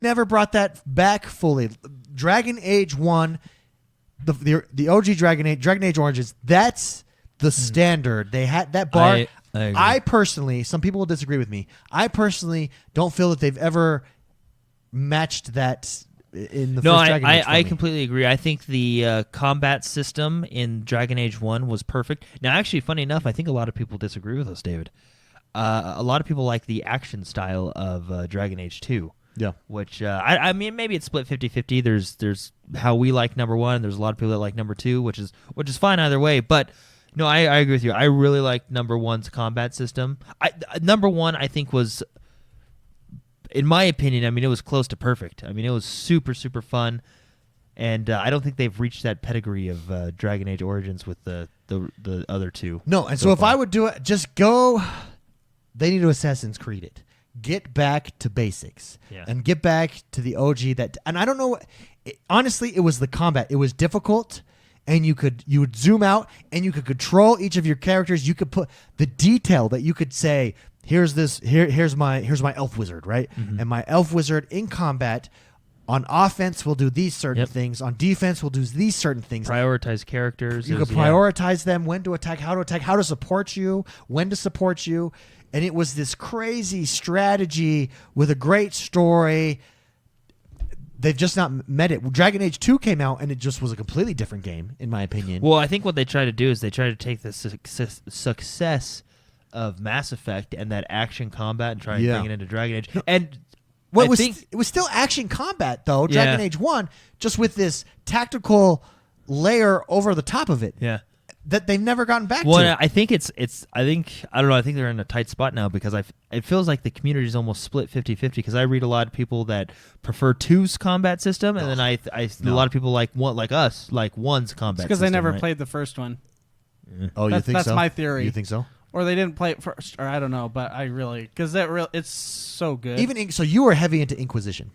never brought that back fully. Dragon Age 1, the OG Dragon Age Origins, that's the standard. They had that bar. I agree. I personally, some people will disagree with me. I personally don't feel that they've ever matched that in the first Dragon Age. I completely agree. I think the combat system in Dragon Age 1 was perfect. Now, actually, funny enough, I think a lot of people disagree with us, David. A lot of people like the action style of Dragon Age 2. Yeah. Which, I mean, maybe it's split 50-50. There's how we like number 1. There's a lot of people that like number 2, which is fine either way. But, no, I agree with you. I really like number 1's combat system. Number 1, I think, was... In my opinion, I mean, it was close to perfect. I mean, it was super, super fun, and I don't think they've reached that pedigree of Dragon Age Origins with the other two. No, and so if I would do it, just go. They need to Assassin's Creed it. Get back to basics and get back to the OG. And I don't know. Honestly, it was the combat. It was difficult, and you would zoom out and you could control each of your characters. You could put the detail that you could say. Here's my elf wizard, right? Mm-hmm. And my elf wizard in combat on offense will do these certain things. On defense will do these certain things. Prioritize characters. You can prioritize them, when to attack, how to support you, when to support you. And it was this crazy strategy with a great story. They've just not met it. Dragon Age 2 came out, and it just was a completely different game, in my opinion. Well, I think what they try to do is they try to take the success of Mass Effect and that action combat and try and bring it into Dragon Age. And it was still action combat though, Dragon Age 1, just with this tactical layer over the top of it. Yeah. That they've never gotten back to. Well, I think I don't know, I think they're in a tight spot now because it feels like the community is almost split 50-50 because I read a lot of people that prefer 2's combat system and then a lot of people like 1's combat system. Because they never played the first one. Oh, you think so? That's my theory. You think so? Or they didn't play it first, or I don't know, but I really... Because it's so good. So you were heavy into Inquisition.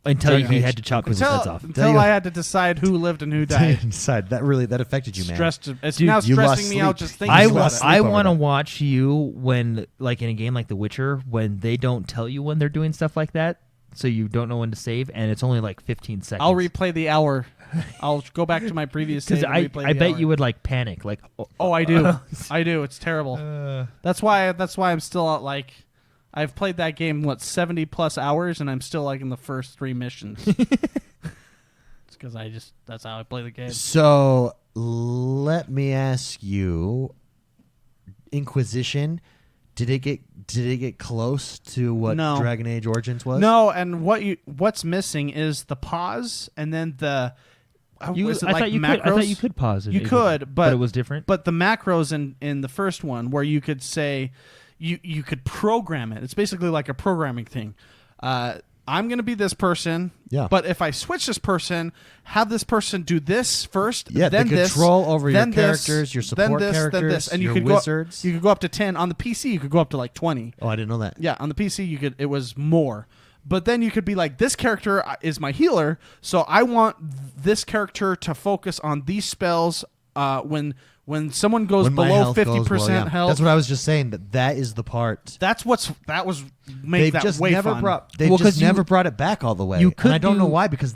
Until you had to chop people's heads off. Until I had to decide who lived and who died. That affected you, man. It's now stressing me out just thinking about it. I want to watch you when, like in a game like The Witcher, when they don't tell you when they're doing stuff like that, so you don't know when to save, and it's only like 15 seconds. I'll replay the hour. I'll go back to my previous save and replay the hour. I bet you would like panic. Like, I do. I do. It's terrible. That's why I'm still out. Like, I've played that game 70+ hours, and I'm still like in the first 3 missions. It's because that's how I play the game. So let me ask you, Inquisition. Did it get close to what Dragon Age Origins was? No, and what's missing is the pause and then the. I thought you could pause it. You could, but it was different. But the macros in the first one, where you could say, you could program it. It's basically like a programming thing. I'm going to be this person, but if I switch this person, have this person do this first, then the this, control over then your characters, your support characters, then this, and your wizards. You could go up to 10 on the PC. You could go up to like 20. Oh, I didn't know that. Yeah, on the PC, it was more. But then you could be like, this character is my healer, so I want this character to focus on these spells when someone goes below 50% health. That's what I was just saying. That is the part. That was make that way fun. They've just never brought it back all the way. And I don't know why, because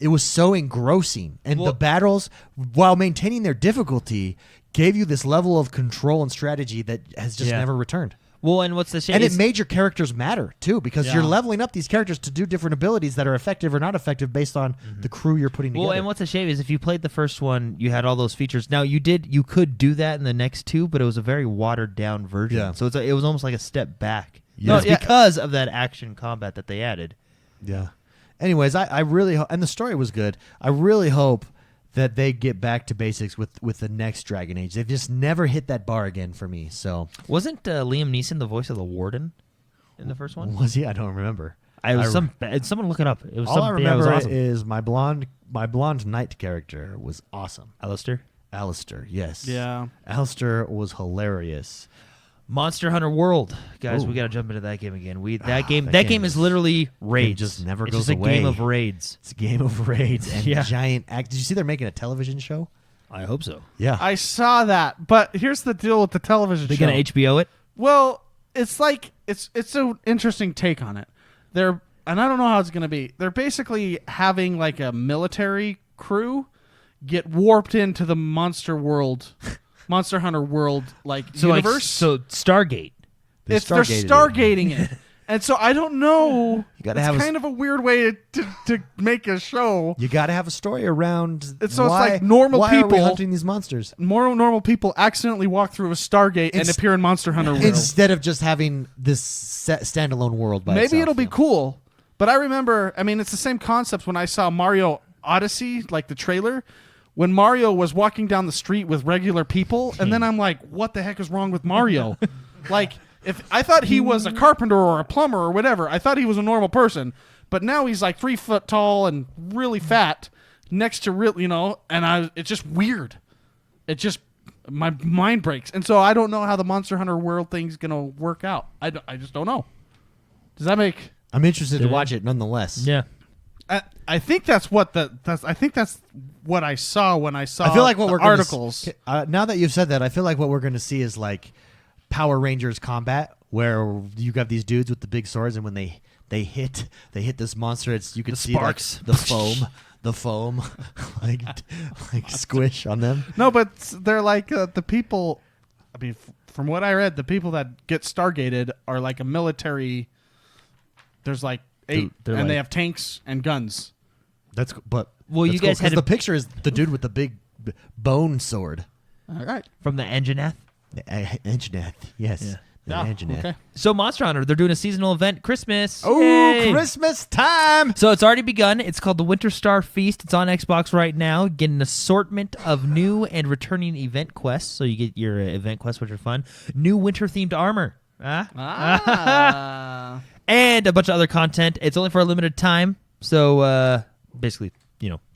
it was so engrossing. And the battles, while maintaining their difficulty, gave you this level of control and strategy that has just never returned. Well, and what's the shame? And it made your characters matter, too, because you're leveling up these characters to do different abilities that are effective or not effective based on the crew you're putting together. Well, and what's a shame is if you played the first one, you had all those features. Now, you could do that in the next 2, but it was a very watered-down version. Yeah. So it was almost like a step back. Yeah. Because of that action combat that they added. Yeah. Anyways, I really hope, and the story was good, I really hope that they get back to basics with the next Dragon Age. They've just never hit that bar again for me. So wasn't Liam Neeson the voice of the Warden in the first one? Was he? I don't remember. Someone look it up. It was all I remember awesome. is my blonde knight character was awesome. Alistair, yes. Yeah. Alistair was hilarious. Monster Hunter World, guys. We got to jump into that game again. That game is literally raids. It just never it's goes just away. a game of raids. It's a game of raids and giant act. Did you see they're making a television show? I hope so. Yeah, I saw that. But here's the deal with the television show. They're gonna HBO it. Well, it's like it's an interesting take on it. They're and I don't know how it's going to be. They're basically having like a military crew get warped into the Monster Hunter world, universe. So Stargate. They're stargating it. And so I don't know. It's kind of a weird way to make a show. You got to have a story around. It's like normal people are we hunting these monsters. More normal people accidentally walk through a Stargate and appear in Monster Hunter World instead of just having this standalone world. By Maybe itself, it'll be cool. But I remember. I mean, it's the same concept when I saw Mario Odyssey, like the trailer, when Mario was walking down the street with regular people, and then I'm like, what the heck is wrong with Mario? Like. If I thought he was a carpenter or a plumber or whatever, I thought he was a normal person. But now he's like 3 foot tall and really fat next to and it's just weird. It just, my mind breaks. And so I don't know how the Monster Hunter World thing's going to work out. I just don't know. Does that make... I'm interested to watch it nonetheless. Yeah. I think that's what what I saw when I saw I feel like what the we're articles. Now that you've said that, I feel like what we're going to see is like Power Rangers combat, where you got these dudes with the big swords, and when they hit this monster, you can see sparks, like, the foam, like squish on them. No, but they're like the people. I mean, from what I read, the people that get stargated are like a military. There's like 8, and they have tanks and guns. You guys had the picture is the dude with the big bone sword. All right, from the Engineath. Engineath, yes. Yeah. Engineath. Okay. So Monster Hunter, they're doing a seasonal event, Christmas. Oh, Yay! Christmas time! So it's already begun. It's called the Winter Star Feast. It's on Xbox right now. Get an assortment of new and returning event quests. So you get your event quests, which are fun. New winter-themed armor. And a bunch of other content. It's only for a limited time. So basically,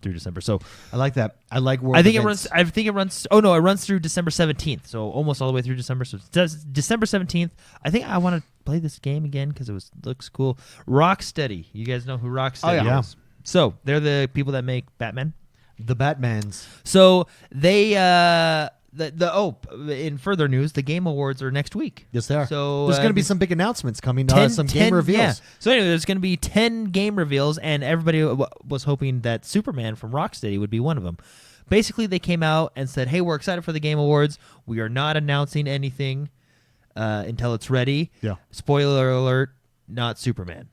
through December. So I like that. I like world I think events. it runs. Oh no, it runs through December 17th. So almost all the way through December. So it's December 17th. I think I want to play this game again because looks cool. Rocksteady. You guys know who Rocksteady is? So they're the people that make Batman. The Batmans. So they in further news, the Game Awards are next week. Yes, they are. So there's going to be some big announcements coming. 10 game reveals. Yeah. So anyway, there's going to be 10 game reveals, and everybody was hoping that Superman from Rocksteady would be one of them. Basically, they came out and said, "Hey, we're excited for the Game Awards. We are not announcing anything until it's ready." Yeah. Spoiler alert: not Superman.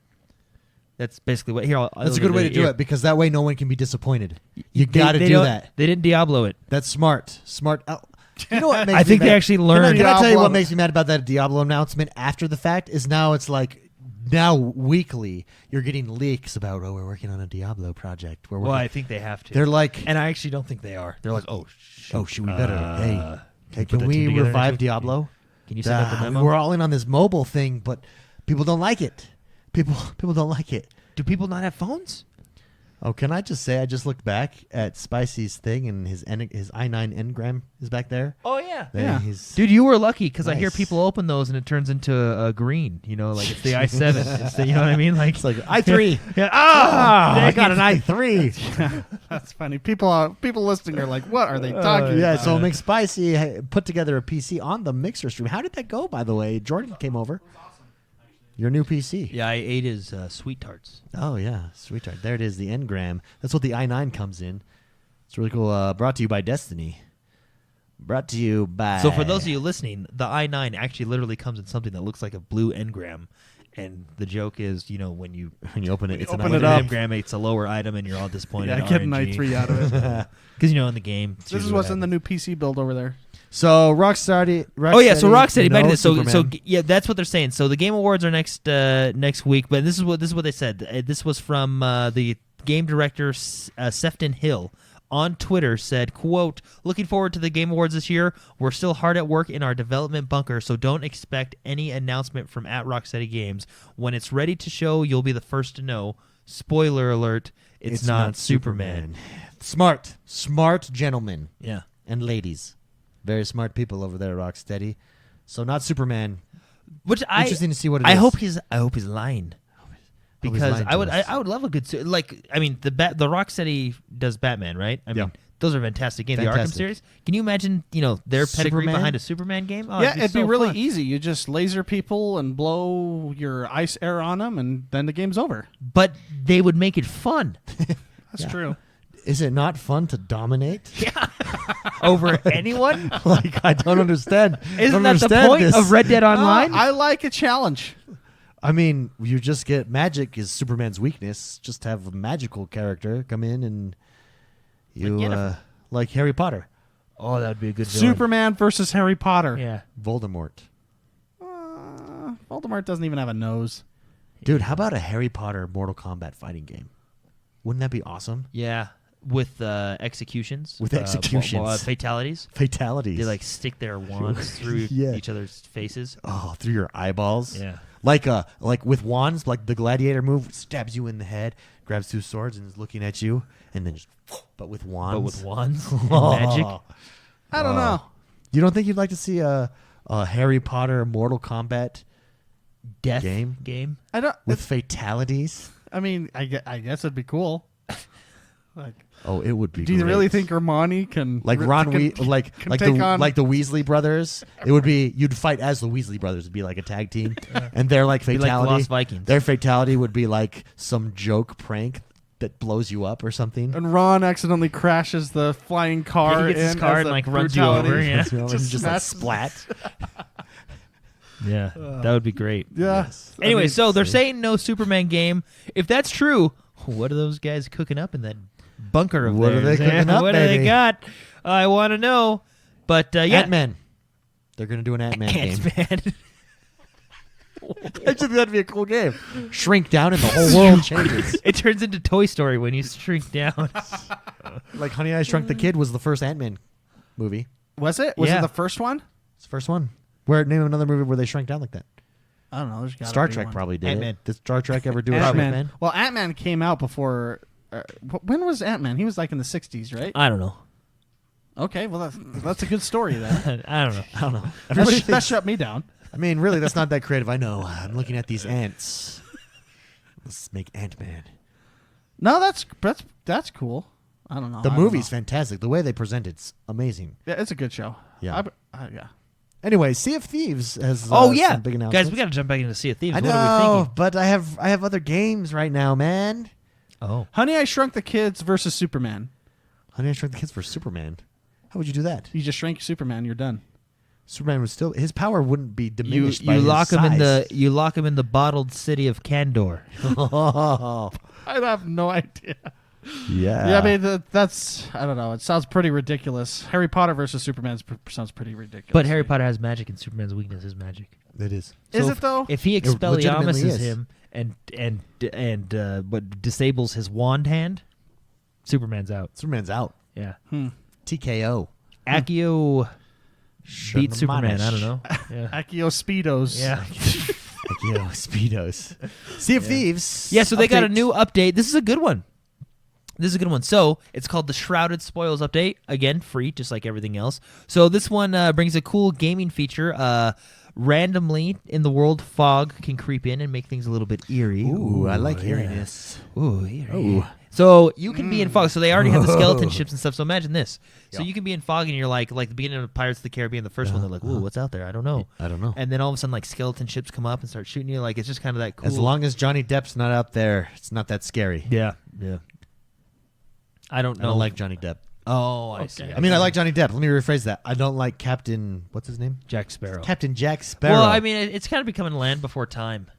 That's basically what. That's a good way to do it because that way no one can be disappointed. You got to do that. They didn't Diablo it. That's smart. You know what makes I think they actually learned. Can I tell you what makes me mad about that Diablo announcement after the fact is now it's like weekly you're getting leaks about we're working on a Diablo project. Well, I think they have to. They're like, and I actually don't think they are. They're like, should we better? Hey, can we revive Diablo? Can you send out the memo? We're all in on this mobile thing, but people don't like it. People don't like it. Do people not have phones? Oh, can I just say I just looked back at Spicy's thing and his i9 engram is back there. Oh yeah, yeah. Dude, you were lucky because nice. I hear people open those and it turns into a green. Like it's the i7. It's the, you know what I mean? Like it's like i3. Yeah. I got an i3. That's funny. People listening are like, what are they talking yeah, about? so McSpicy put together a PC on the Mixer stream. How did that go, by the way? Jordan came over. Your new PC. Yeah, I ate his sweet tarts. Oh, yeah. Sweet tart. There it is, the engram. That's what the i9 comes in. It's really cool. Brought to you by Destiny. Brought to you by... So for those of you listening, the i9 actually literally comes in something that looks like a blue engram. And the joke is, when you open it, it's an engram, it's a lower item, and you're all disappointed. Yeah, get an i3 out of it. Because, in the game... This is what's in the new PC build over there. So Rocksteady. So Rocksteady. Back to this. So yeah, that's what they're saying. So the Game Awards are next week. But this is what they said. This was from the game director Sefton Hill on Twitter. Said, "Quote: Looking forward to the Game Awards this year. We're still hard at work in our development bunker, so don't expect any announcement from @Rocksteady Games. When it's ready to show, you'll be the first to know. Spoiler alert: it's not Superman. Smart gentlemen. Yeah, and ladies." Very smart people over there, Rocksteady. So not Superman. Which interesting to see what it is. I hope he's lying. Because I would love a good the Rocksteady does Batman, right? I mean, Those are fantastic games. Fantastic. The Arkham series. Can you imagine, their pedigree Superman? behind a Superman game? Oh, Yeah, it'd be so really fun. easy. You just laser people and blow your ice air on them, and then the game's over. But they would make it fun. That's true. Is it not fun to dominate? Yeah. Over anyone? Like, I don't understand. Isn't don't that the understand point this. of Red Dead Online? I like a challenge. I mean, you just get magic is Superman's weakness. Just have a magical character come in and you like Harry Potter, Oh, that would be a good villain. Superman versus Harry Potter. Yeah. Voldemort. Voldemort doesn't even have a nose. Dude, how about a Harry Potter Mortal Kombat fighting game? Wouldn't that be awesome? Yeah. With executions. With executions. Fatalities. Fatalities. They like stick their wands through Yeah. each other's faces. oh, through your eyeballs. Yeah. Like with wands, like the gladiator move stabs you in the head, grabs two swords and is looking at you, and then just but with wands. But with wands and Oh. magic. I don't know. You don't think you'd like to see a Harry Potter Mortal Kombat Death game I don't. with fatalities? I mean, I guess it'd be cool. Like, Oh, it would be. do you great. really think Hermione can Like Ron, can like take the on? like the Weasley brothers? It would be you'd fight as the Weasley brothers. It'd be like a tag team, and their like Be like the fatality. Lost Vikings. Their fatality would be like some joke prank that blows you up or something. And Ron accidentally crashes the flying car. He gets his in car as and, the like, runs you brutality. over, yeah. just like smash- splat. Yeah. That would be great. Yeah. Yes. Anyway, I mean, so they're saying no Superman game. If that's true, what are those guys cooking up in that bunker of What are theirs? they cooking up, What do baby? they got? I want to know. But yeah, Ant-Man. They're gonna do an Ant-Man game. Ant-Man. I just think that'd be a cool game. Shrink down and the whole world changes. It turns into Toy Story when you shrink down. Like Honey, I Shrunk the Kid was the first Ant-Man movie. Was it? Was Yeah. it the first one? It's the first one. Where name another movie where they shrank down like that? I don't know. There's gotta Star be Trek one. probably did. Ant-Man. It. Did Star Trek ever do a Ant-Man. Ant-Man? Well, Ant-Man came out before. When was Ant-Man? He was like in the 60s, right? I don't know. Okay, well that's a good story then. I don't know. I don't know. that, Everybody that thinks, shut me down. I mean, really, that's not that creative. I know. I'm looking at these ants. Let's make Ant-Man. No, that's cool. I don't know. The I don't movie's know. fantastic. The way they present it's amazing. Yeah, it's a good show. Yeah. Yeah. Anyway, Sea of Thieves has Oh yeah, some big announcements. guys, we got to jump back into Sea of Thieves. I What are we know, thinking? but I have other games right now, man. Oh, Honey, I Shrunk the Kids versus Superman. Honey, I Shrunk the Kids for Superman. How would you do that? You just shrink Superman, you're done. Superman would still his power wouldn't be you diminished by his lock him in size. the bottled city of Kandor. Oh, I have no idea. yeah. Yeah, I mean that's I don't know. It sounds pretty ridiculous. Harry Potter versus Superman sounds pretty ridiculous. But Harry Potter has magic, and Superman's weakness is magic. it is. Is So it though? If he legitimately Expelliarmuses is. him and but disables his wand hand, Superman's out. Superman's out. Yeah, TKO. Accio beat Superman. I don't know. Yeah, Accio Speedos. yeah, TKO Speedos. Sea of Thieves. yeah. So they got a update. new update. This is a good one. So it's called the Shrouded Spoils update. Again, free, just like everything else. So this one brings a cool gaming feature. Randomly in the world, fog can creep in and make things a little bit eerie. Ooh, I like yeah. eeriness. Ooh, eerie. Ooh. So you can be in fog. So they already have the skeleton Whoa. ships and stuff. So imagine this. So Yeah. you can be in fog and you're like the beginning of Pirates of the Caribbean, the first one. They're like, "Ooh, what's out there? I don't know." I don't know. And then all of a sudden, like skeleton ships come up and start shooting you. Like it's just kind of that cool. As long as Johnny Depp's not out there, it's not that scary. yeah. I don't I know. don't like Johnny Depp. Oh, I see. I mean, I like Johnny Depp. Let me rephrase that. I don't like Captain. What's his name? Jack Sparrow. Captain Jack Sparrow. Well, I mean, it's kind of becoming Land Before Time.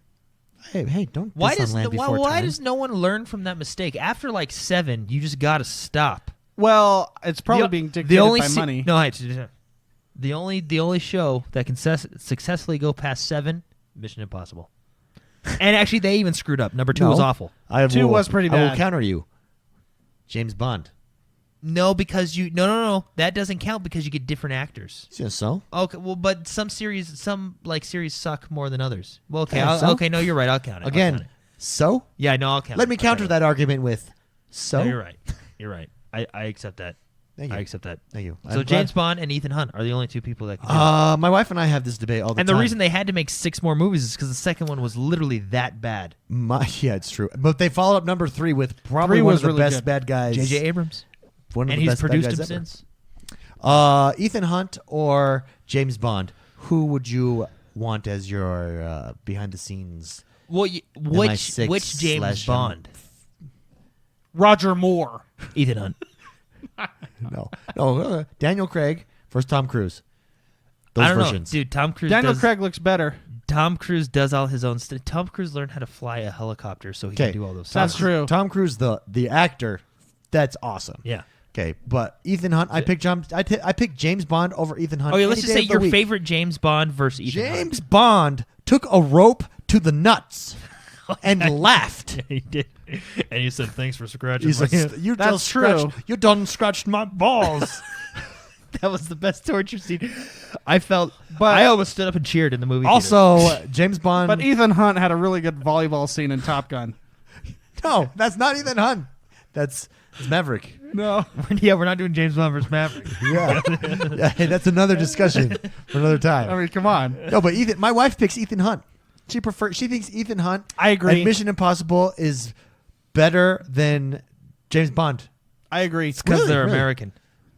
hey, don't. Why diss does on Land why, Before why Time. does no one learn from that mistake? After like 7, you just got to stop. Well, it's probably The- being the dictated only by se- money. No, the only show that can successfully go past 7, Mission Impossible. And actually, they even screwed up. Number 2 was No. awful. I 2 was pretty I will bad. counter you. James Bond. No, because no, that doesn't count because you get different actors. So? Okay, well, but some series suck more than others. Well, okay, Yeah, so? okay, no, you're right. I'll count it. I'll count Again, it. so? Yeah, no, I'll count. Let it. me I'll counter count that argument with so. it. No, you're right. You're right. I accept that. Thank you. I accept that. Thank you. So I'm James glad- Bond and Ethan Hunt are the only 2 people that can do it. My wife and I have this debate all the And time. the reason they had to make 6 more movies is because the second one was literally that bad. Yeah, it's true. But they followed up number 3 with probably 3 one was of the really best good. bad guys. J.J. Abrams. one of And the he's best bad produced guys him ever. since. Ethan Hunt or James Bond? Who would you want as your behind the scenes? Well, which MI6 James / Bond? Roger Moore. Ethan Hunt. No. Daniel Craig versus Tom Cruise. Those I don't versions. know, dude. Tom Cruise. Daniel does, Craig looks better. Tom Cruise does all his own stuff. Tom Cruise learned how to fly a helicopter, so he can do all those. That's stuff. true. Tom Cruise, the actor, that's awesome. Yeah. Okay, but Ethan Hunt, I picked James Bond over Ethan Hunt. Okay, let's any just day say of the your week. favorite James Bond versus Ethan Hunt. James Bond took a rope to the nuts and laughed. He did, and he said, "Thanks for scratching." He's like, "You That's just scratched. true. You done scratched my balls." That was the best torture scene. I felt, But- I almost stood up and cheered in the movie. Also, James Bond. But Ethan Hunt had a really good volleyball scene in Top Gun. no, that's not Ethan Hunt. That's Maverick. No. theater. Yeah, we're not doing James Bond versus Maverick. Yeah, hey, that's another discussion for another time. I mean, come on. No, but My wife picks Ethan Hunt. She thinks Ethan Hunt. I agree. And Mission Impossible is better than James Bond. I agree. Because Really? they're Really? American.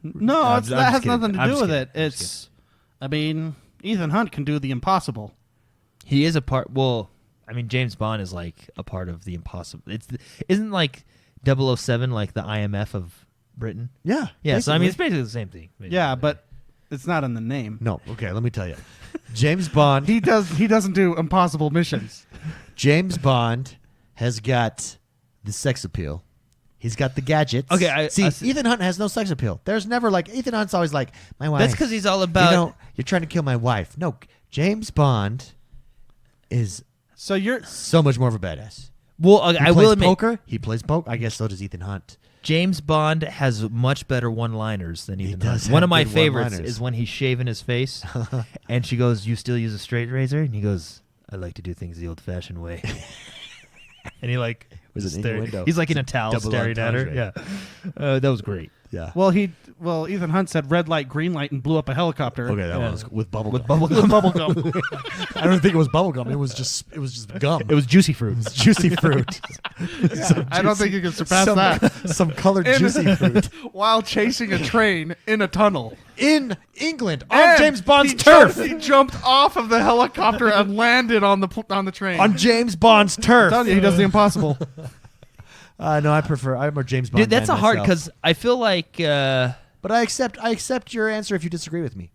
No, I'm it's, just that has kidding. nothing to I'm do just with kidding. it. I'm just It's, I mean, Ethan Hunt can do the impossible. He is a part. Well, I mean, James Bond is like a part of the impossible. Isn't like 007 like the IMF of Britain? Yeah. Yeah. So I basically. mean, it's basically the same thing. Yeah, but it's not in the name. No. Okay, let me tell you. James Bond. He doesn't do impossible missions. James Bond has got the sex appeal. He's got the gadgets. Okay, Ethan Hunt has no sex appeal. There's never Ethan Hunt's always like, my wife. That's because he's all about. you're trying to kill my wife. No, James Bond is So you're so much more of a badass. Well, He I plays will admit, poker. He plays poker. I guess so does Ethan Hunt. James Bond has much better one-liners than Ethan does Hunt. One have of my good favorites one-liners. is when he's shaving his face, and she goes, "You still use a straight razor?" And he goes, "I like to do things the old-fashioned way." And he Was it innuendo? He's like in a towel Double staring at her. entendre. Yeah, that was great. Yeah. well. Ethan Hunt said red light, green light, and blew up a helicopter. Okay, that Yeah. was with bubble With gum. Bubblegum. I don't think it was bubble gum. It was just gum. It was juicy fruit. It was juicy fruit. I don't think you can surpass some, that. some colored juicy fruit While chasing a train in a tunnel. in England on And James Bond's he turf. He jumped off of the helicopter and landed on the train. On James Bond's turf. I'm telling you, he does the impossible. No, I'm a James Bond. Dude, that's man a hard myself. because I feel like But I accept your answer if you disagree with me.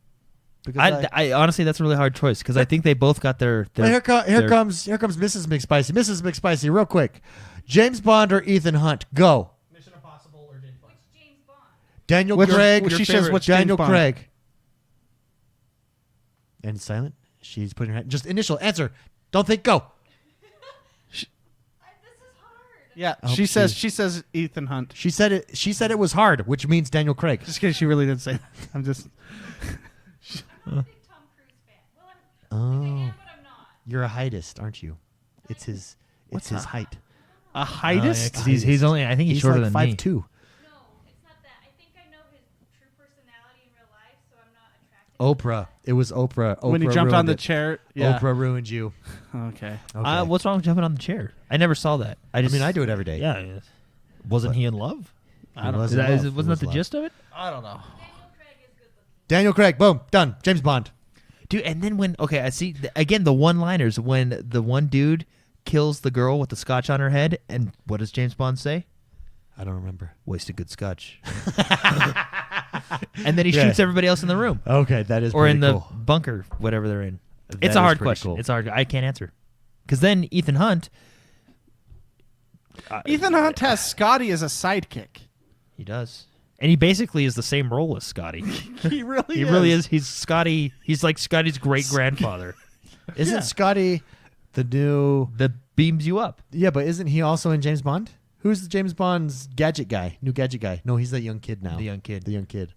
Because I honestly that's a really hard choice because I think they both got their. Well, here comes Mrs. McSpicy. Mrs. McSpicy, real quick. James Bond or Ethan Hunt? Go. Mission Impossible or James Bond? Which James Bond? Daniel Which- Craig. she says which Daniel James Bond? Craig. And it's silent. She's putting her hand. Just initial answer. Don't think. Go. This is hard. Yeah, I hope she says Ethan Hunt. She said it. She said it was hard, which means Daniel Craig. Just in case she really did say that. I'm just. I'm not a big Tom Cruise fan. Well, I am, but I'm not. You're a heightist, aren't you? It's his. It's his height. A heightist? 'cause he's only. I think he's shorter like than me. 5'2". No, it's not that. I think I know his true personality in real life, so I'm not attracted. Oprah. It was Oprah. When he Oprah jumped on ruined the it. chair. Yeah. Oprah ruined you. Okay. Okay. What's wrong with jumping on the chair? I never saw that. I mean, I do it every day. Yeah. Wasn't he in love? I don't Wasn't that the gist of it? I don't know. Daniel Craig is good looking. Daniel Craig. Boom. Done. James Bond. Dude, and then I see again the one-liners when the one dude kills the girl with the scotch on her head, and what does James Bond say? I don't remember. Wasted good scotch. And then he Yeah. shoots everybody else in the room Okay, that is or pretty in the cool. bunker, whatever they're in. That It's a is hard pretty question. cool. It's hard. I can't answer because then Ethan Hunt. Ethan Hunt has Scotty as a sidekick. He does. And he basically is the same role as Scotty. He really He really is. He's Scotty. He's like Scotty's great grandfather. Isn't Yeah. Scotty the new? That beams you up. Yeah, but isn't he also in James Bond? Who's the James Bond's gadget guy? New gadget guy? No, he's that young kid now. The young kid. The young kid.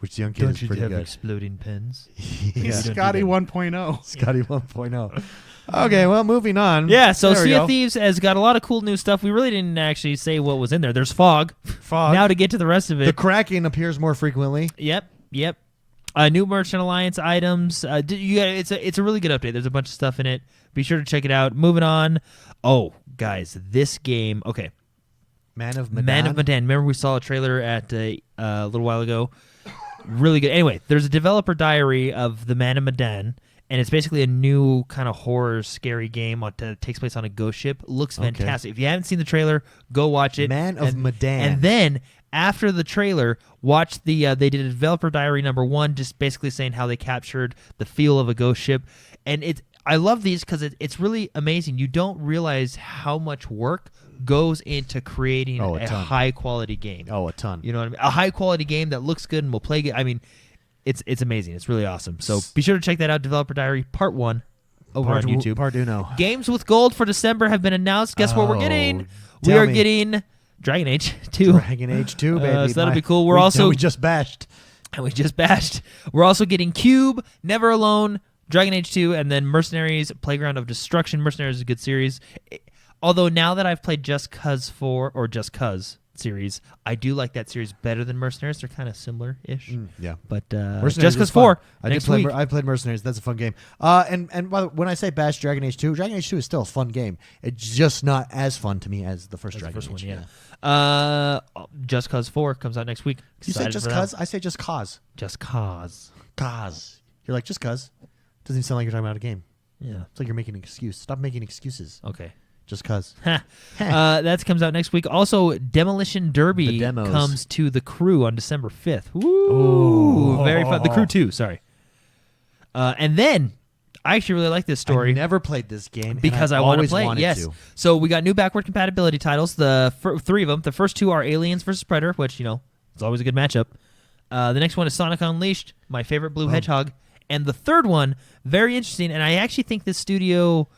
Which the young kid is pretty good. exploding pens? He's Yeah. Scotty 1.0. Scotty 1.0. Okay, well, moving on. Yeah, so There we Sea go. of Thieves has got a lot of cool new stuff. We really didn't actually say what was in there. There's fog. Fog. Now to get to the rest of The it. Kraken appears more frequently. Yep. New Merchant Alliance items. It's a really good update. There's a bunch of stuff in it. Be sure to check it out. Moving on. Oh, guys, this game. Okay. Man of Medan. Man of Medan. Remember we saw a trailer at a little while ago. Really good. Anyway, there's a developer diary of the Man of Medan, and it's basically a new kind of horror, scary game that takes place on a ghost ship. Looks fantastic. If you haven't seen the trailer, go watch it. Man of Medan. And then after the trailer, watch the. They did a developer diary #1, just basically saying how they captured the feel of a ghost ship, and I love these because it's really amazing. You don't realize how much work goes into creating a high quality game. Oh, a ton. You know what I mean? A high quality game that looks good and will play good. I mean, it's amazing. It's really awesome. So be sure to check that out. Developer Diary Part 1 over on YouTube. Part Uno. Games with gold for December have been announced. Guess what we're getting? We tell are me. getting Dragon Age 2. Dragon Age 2, baby. So that'll be cool. We just bashed. We just bashed. We're also getting Cube, Never Alone, Dragon Age 2, and then Mercenaries, Playground of Destruction. Mercenaries is a good series. Although now that I've played Just Cause 4 or Just Cause series, I do like that series better than Mercenaries. They're kind of similar-ish. Yeah. But Mercenaries Just Cause is fun. 4 I next did play. week. I played Mercenaries. That's a fun game. And by the, when I say bash Dragon Age 2, Dragon Age 2 is still a fun game. It's just not as fun to me as the first Dragon Age. One, yeah. Just Cause 4 comes out next week. You say Just Cause? I say Just Cause. Just Cause. Cause. You're like, Just Cause. Doesn't even sound like you're talking about a game. Yeah. It's like you're making an excuse. Stop making excuses. Okay. Just Cause. That comes out next week. Also, Demolition Derby The demos. comes to The Crew on December 5th. Ooh, very fun. The Crew 2, sorry. And then, I actually really like this story. I never played this game because I want to play it. Yes. So we got new backward compatibility titles. The three of them. The first two are Aliens vs. Predator, which, it's always a good matchup. The next one is Sonic Unleashed, my favorite blue hedgehog. And the third one, very interesting, and I actually think this studio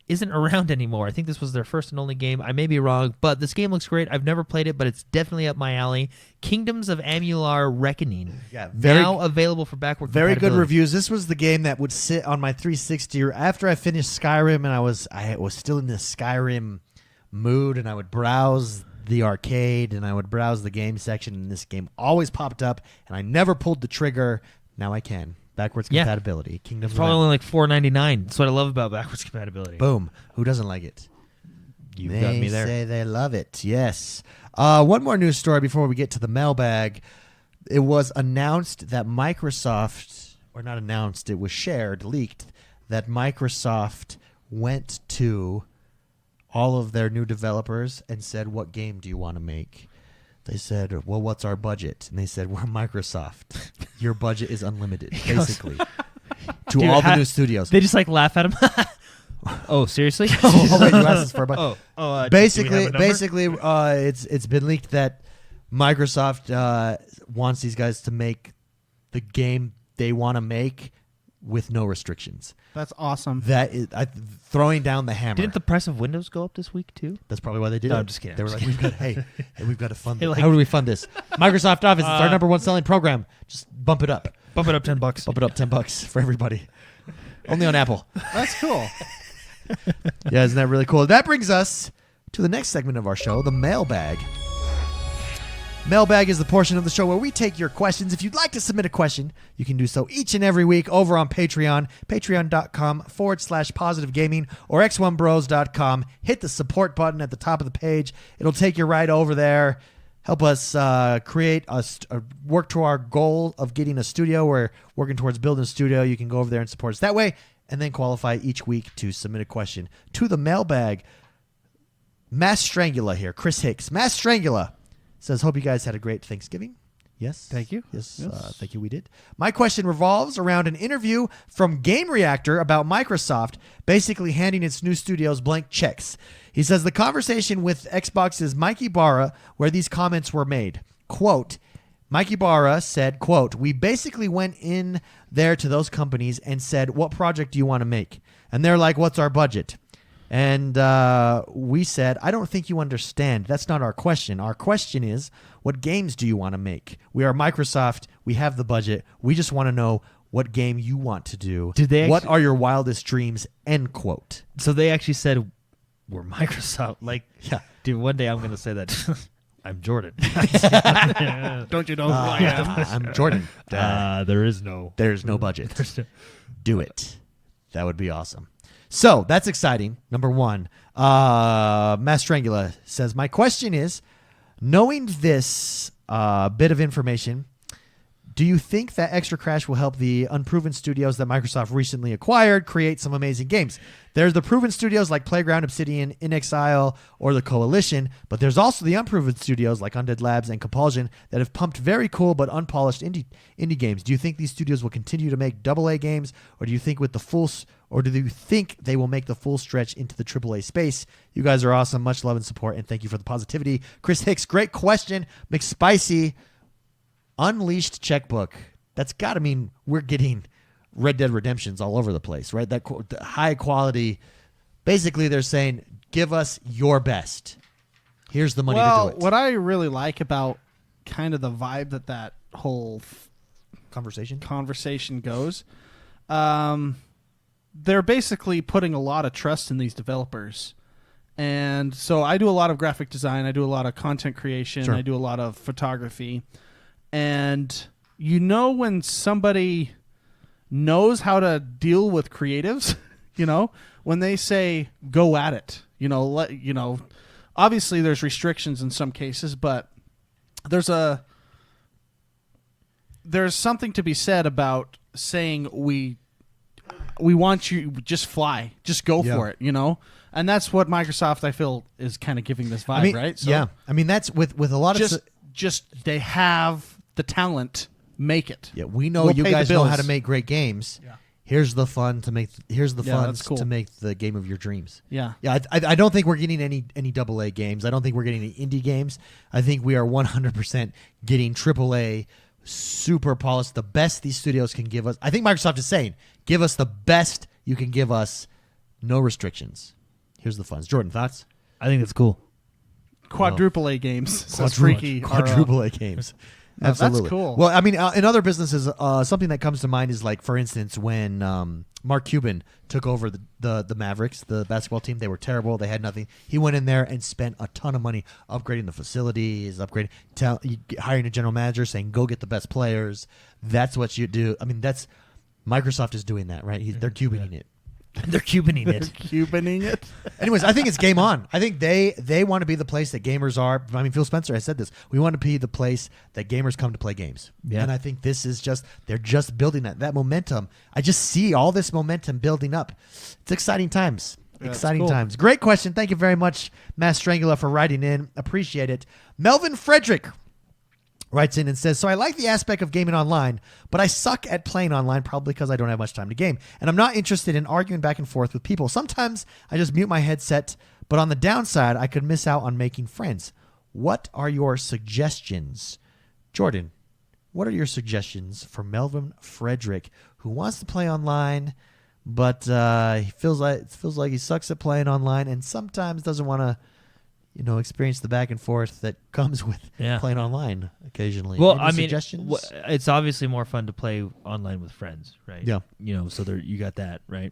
isn't around anymore. I think this was their first and only game. I may be wrong, but this game looks great. I've never played it, but it's definitely up my alley. Kingdoms of Amular Reckoning. Yeah, now available for backward very compatibility. good reviews. This was the game that would sit on my 360 after I finished Skyrim, and I was still in this Skyrim mood, and I would browse the arcade, and I would browse the game section, and this game always popped up, and I never pulled the trigger. Now I can. Backwards compatibility. Kingdoms It's probably only like $4.99. That's what I love about backwards compatibility. Boom. Who doesn't like it? You've got me there. They say they love it. Yes. One more news story before we get to the mailbag. It was announced that Microsoft, or not announced, it was shared, leaked, that Microsoft went to all of their new developers and said, what game do you want to make? They said, well, what's our budget? And they said, we're Microsoft. Your budget is unlimited, basically. To all the new studios. They just laugh at him. Oh, seriously? Oh, wait, you asked us for a budget. Basically, it's been leaked that Microsoft wants these guys to make the game they want to make with no restrictions. That's awesome. That is throwing down the hammer. Didn't the price of Windows go up this week too? That's probably why they did it. I'm just kidding. They were like, we've got to fund this. Like, how do we fund this? Microsoft Office is our number one selling program. Just bump it up. Bump it up $10. Bump it up $10 for everybody. Only on Apple. That's cool. Yeah, isn't that really cool? That brings us to the next segment of our show, the mailbag. Mailbag is the portion of the show where we take your questions. If you'd like to submit a question, you can do so each and every week over on Patreon, patreon.com/positive gaming or XoneBros.com. Hit the support button at the top of the page. It'll take you right over there. Help us work to our goal of getting a studio. We're working towards building a studio. You can go over there and support us that way and then qualify each week to submit a question to the mailbag. Mass Strangula here, Chris Hicks. Mass Strangula says, hope you guys had a great Thanksgiving. Yes. Thank you. Yes. Thank you. We did. My question revolves around an interview from Game Reactor about Microsoft basically handing its new studios blank checks. He says the conversation with Xbox's Mikey Barra where these comments were made. Quote, Mikey Barra said, quote, we basically went in there to those companies and said, what project do you want to make? And they're like, what's our budget? And we said, I don't think you understand. That's not our question. Our question is, what games do you want to make? We are Microsoft. We have the budget. We just want to know what game you want to do. What are your wildest dreams? End quote. So they actually said, we're Microsoft. Yeah. Dude, one day I'm going to say that. I'm Jordan. Don't you know who I am? I'm Jordan. There's no budget. Do it. That would be awesome. So that's exciting. Number one, Mass Strangula says, my question is, Knowing this bit of information, do you think that Extra Crash will help the unproven studios that Microsoft recently acquired create some amazing games? There's the proven studios like Playground, Obsidian, In Exile, or the Coalition, but there's also the unproven studios like Undead Labs and Compulsion that have pumped very cool but unpolished indie games. Do you think these studios will continue to make AA games, or do you think they will make the full stretch into the AAA space? You guys are awesome. Much love and support, and thank you for the positivity. Chris Hicks, great question. McSpicy. Unleashed checkbook. That's got to mean we're getting Red Dead Redemptions all over the place, right? That high quality. Basically, they're saying, give us your best. Here's the money to do it. What I really like about kind of the vibe that whole conversation goes, they're basically putting a lot of trust in these developers. And so I do a lot of graphic design. I do a lot of content creation. Sure. I do a lot of photography. And when somebody knows how to deal with creatives, when they say go at it, obviously there's restrictions in some cases, but there's something to be said about saying we want you, just fly, just go for it, and that's what Microsoft, I feel, is kind of giving this vibe, right? So yeah, I mean that's with a lot of just they have the talent, make it. Yeah, we know you guys know how to make great games. Yeah. Here's the fun to make. Here's the funds to make the game of your dreams. Yeah, yeah. I don't think we're getting any AA games. I don't think we're getting any indie games. I think we are 100% getting AAA, super polished, the best these studios can give us. I think Microsoft is saying, give us the best you can give us, no restrictions. Here's the funds. Jordan, thoughts? I think that's cool. Quadruple A games. Quadruple A games. No, Absolutely. That's cool. Well, I mean, in other businesses, something that comes to mind is like, for instance, when Mark Cuban took over the Mavericks, the basketball team. They were terrible. They had nothing. He went in there and spent a ton of money upgrading the facilities, hiring a general manager, saying, go get the best players. That's what you do. I mean, Microsoft is doing that, right? They're Cubaning it. They're Cubaning it. Cubaning it. Anyways, I think it's game on. I think they want to be the place that gamers are. I mean, Phil Spencer has said this. We want to be the place that gamers come to play games. Yeah. And I think this is they're just building that momentum. I just see all this momentum building up. It's exciting times. Exciting times. Great question. Thank you very much, Mass Strangula, for writing in. Appreciate it. Melvin Frederick writes in and says, so I like the aspect of gaming online, but I suck at playing online probably because I don't have much time to game. And I'm not interested in arguing back and forth with people. Sometimes I just mute my headset, but on the downside, I could miss out on making friends. What are your suggestions? Jordan, what are your suggestions for Melvin Frederick, who wants to play online, but he feels like he sucks at playing online and sometimes doesn't want to experience the back and forth that comes with playing online occasionally. Well, Any suggestions? It's obviously more fun to play online with friends, right? Yeah. So there you got that, right?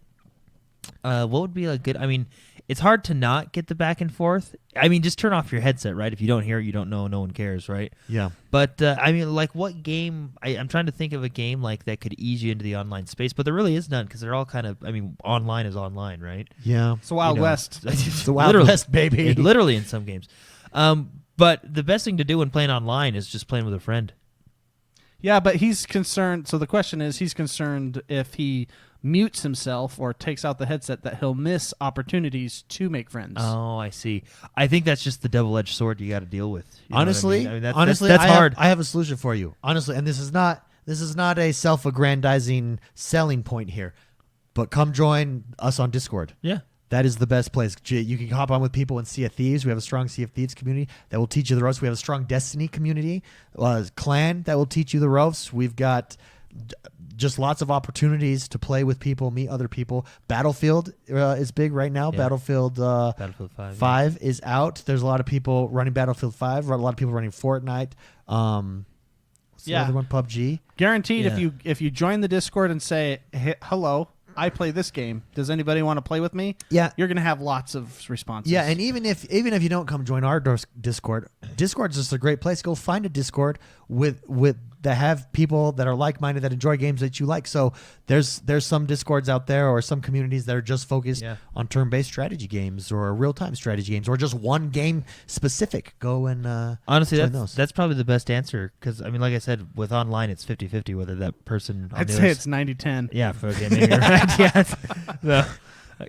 What would be a good? I mean, it's hard to not get the back and forth. I mean, just turn off your headset, right? If you don't hear it, you don't know. No one cares, right? Yeah. But I mean, like, what game? I'm trying to think of a game like that could ease you into the online space, but there really is none because they're all kind of. I mean, online is online, right? Yeah. It's the Wild West. It's the Wild West, baby. Literally in some games. But the best thing to do when playing online is just playing with a friend. Yeah, but he's concerned. So the question is, he's concerned if he mutes himself or takes out the headset that he'll miss opportunities to make friends. Oh, I see. I think that's just the double-edged sword you got to deal with. Honestly, that's hard. I have a solution for you. Honestly, and this is not a self-aggrandizing selling point here, but come join us on Discord. Yeah. That is the best place. You can hop on with people in Sea of Thieves. We have a strong Sea of Thieves community that will teach you the ropes. We have a strong Destiny community, clan that will teach you the ropes. We've got just lots of opportunities to play with people, meet other people. Battlefield is big right now. Yeah. Battlefield 5 is out. There's a lot of people running Battlefield 5. A lot of people running Fortnite. What's the other one? PUBG. Guaranteed, if you join the Discord and say, hey, hello, I play this game. Does anybody want to play with me? Yeah. You're going to have lots of responses. Yeah, and even if you don't come join our Discord, Discord's just a great place. Go find a Discord with that have people that are like-minded that enjoy games that you like. So there's some Discords out there or some communities that are just focused on turn-based strategy games or real-time strategy games or just one game specific. Go and honestly, that's probably the best answer because I mean, like I said, with online it's 50-50 whether that person. I'd say it's 90-10. Yeah, okay, maybe you're right. Yeah,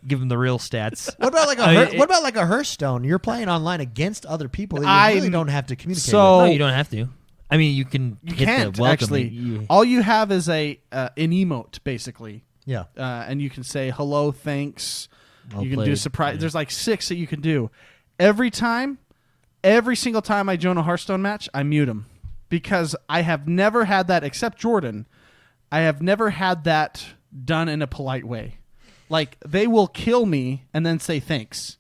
give them the real stats. What about like a Hearthstone? You're playing online against other people that you really don't have to communicate with. No, you don't have to. I mean, you can. You hit can't the welcome. actually. All you have is an emote, basically. Yeah. And you can say hello, thanks. Well you can played. do surprise. Yeah. There's like 6 that you can do. Every single time I join a Hearthstone match, I mute them because I have never had that, except Jordan. I have never had that done in a polite way. Like, they will kill me and then say thanks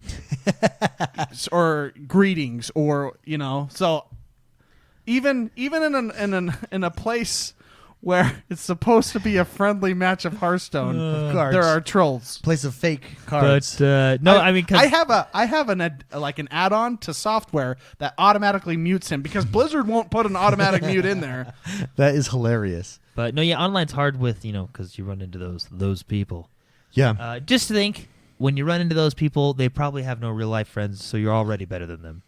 or greetings or, so even in a place where it's supposed to be a friendly match of Hearthstone, there are trolls. Place of fake cards. But no, I mean, I have an add-on to software that automatically mutes him because Blizzard won't put an automatic mute in there. That is hilarious. But no, yeah, online's hard with because you run into those people. Yeah. Just think, when you run into those people, they probably have no real life friends, so you're already better than them.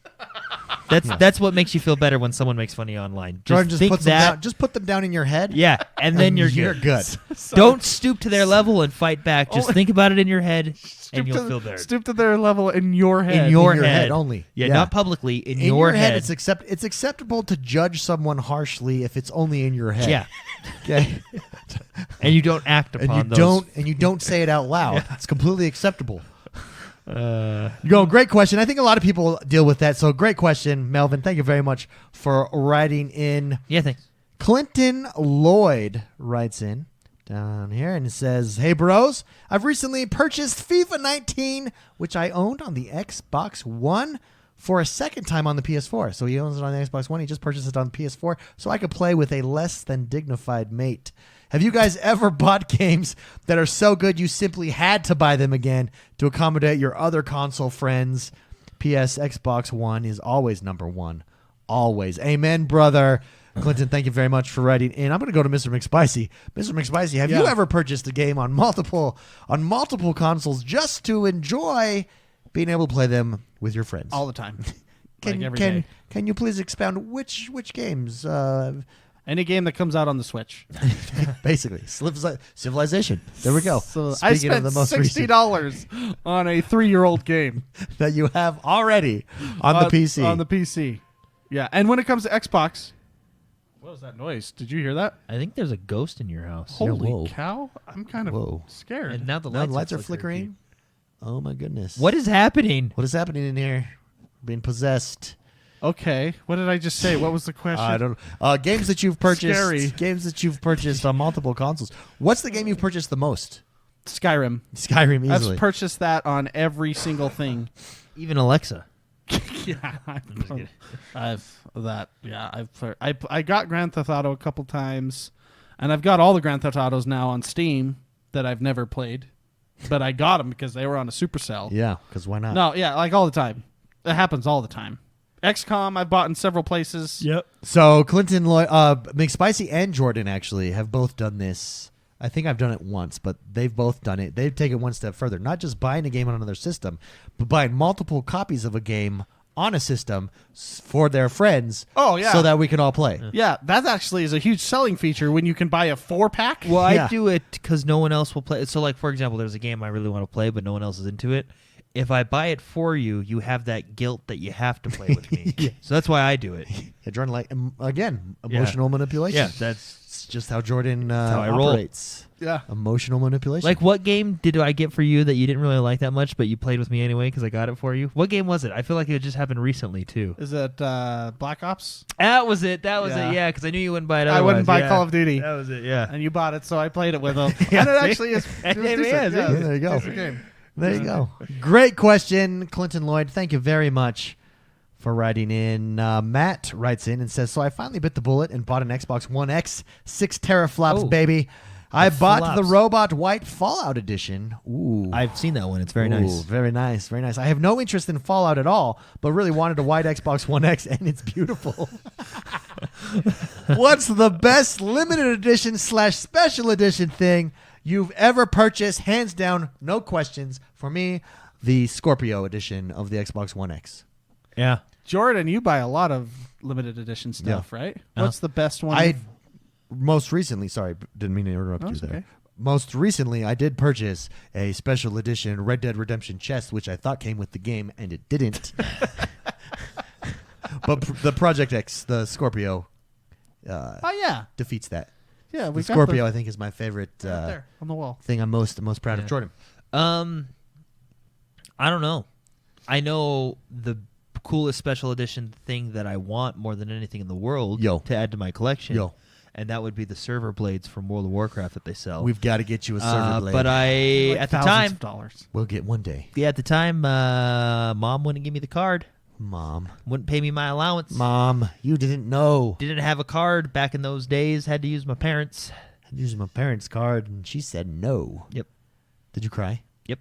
That's what makes you feel better when someone makes fun of you online. Just put them down in your head. Yeah, and then you're good. Don't stoop to their level and fight back. Just think about it in your head, and you'll feel better. Stoop to their level in your head. In your head only. Yeah, not publicly. In your head. It's acceptable to judge someone harshly if it's only in your head. Yeah. Okay. And you don't act upon those. And you don't say it out loud. It's completely acceptable. Great question. I think a lot of people deal with that. So great question, Melvin. Thank you very much for writing in. Yeah, thanks. Clinton Lloyd writes in down here and says, "Hey bros, I've recently purchased FIFA 19, which I owned on the Xbox One for a second time on the PS4. So he owns it on the Xbox One. He just purchased it on the PS4 so I could play with a less than dignified mate. Have you guys ever bought games that are so good you simply had to buy them again to accommodate your other console friends? PS Xbox One is always number one. Always. Amen, brother." Clinton, thank you very much for writing in. I'm going to go to Mr. McSpicy. Mr. McSpicy, have you ever purchased a game on multiple consoles just to enjoy being able to play them with your friends? All the time. Can you please expound which games? Any game that comes out on the Switch. Basically. Civilization. There we go. So I spent $60 on a 3-year-old game. That you have already on the PC. On the PC. Yeah. And when it comes to Xbox... What was that noise? Did you hear that? I think there's a ghost in your house. Holy cow. I'm kind of scared. And now the lights are flickering. Oh, my goodness. What is happening? What is happening in here? Being possessed. Okay. What did I just say? What was the question? I don't know. Games that you've purchased. Scary. Games that you've purchased on multiple consoles. What's the game you've purchased the most? Skyrim. Skyrim, easily. I've purchased that on every single thing. Even Alexa. Yeah, I got Grand Theft Auto a couple times, and I've got all the Grand Theft Autos now on Steam that I've never played, but I got them because they were on a supercell. Yeah, because why not? No, yeah, like all the time. It happens all the time. XCOM I've bought in several places. Yep. So Clinton, McSpicy and Jordan actually have both done this. I think I've done it once, but they've both done it. They've taken it one step further. Not just buying a game on another system, but buying multiple copies of a game on a system for their friends. Oh, yeah. So that we can all play. Yeah, that actually is a huge selling feature when you can buy a 4-pack. Well, I do it because no one else will play. So, like, for example, there's a game I really want to play, but no one else is into it. If I buy it for you, you have that guilt that you have to play with me. Yeah. So that's why I do it. Yeah, Jordan, like, again, emotional manipulation. Yeah, that's just how Jordan how I roll. operates. Yeah. Emotional manipulation. Like, what game did I get for you that you didn't really like that much, but you played with me anyway because I got it for you? What game was it? I feel like it just happened recently, too. Is it Black Ops? That was it. Yeah, because I knew you wouldn't buy it otherwise. I wouldn't buy Call of Duty. That was it, yeah. And you bought it, so I played it with him. Yeah, and it actually is. It decent. is. Yeah, there you go. It's a game. There you go. Great question, Clinton Lloyd. Thank you very much for writing in. Matt writes in and says, "So I finally bit the bullet and bought an Xbox One X, 6 teraflops, baby. I bought the Robot White Fallout Edition." Ooh. I've seen that one. It's very nice. Very nice. Very nice. I have no interest in Fallout at all, but really wanted a white Xbox One X, and it's beautiful. What's the best limited edition / special edition thing you've ever purchased? Hands down, no questions. For me, the Scorpio edition of the Xbox One X. Yeah. Jordan, you buy a lot of limited edition stuff, right? What's the best one? Most recently, sorry, didn't mean to interrupt you there. Okay. Most recently, I did purchase a special edition Red Dead Redemption chest, which I thought came with the game, and it didn't. But the Project X, the Scorpio, defeats that. Yeah, the Scorpio, I think, is my favorite right there on the wall thing. I'm most proud of. Jordan. I don't know. I know the coolest special edition thing that I want more than anything in the world to add to my collection. And that would be the server blades from World of Warcraft that they sell. We've got to get you a server blade. But at the time, we'll get one day. Yeah, at the time, Mom wouldn't give me the card. Mom wouldn't pay me my allowance. Mom, you didn't know. Didn't have a card back in those days. Had to use my parents. Card, and she said no. Yep. Did you cry? Yep.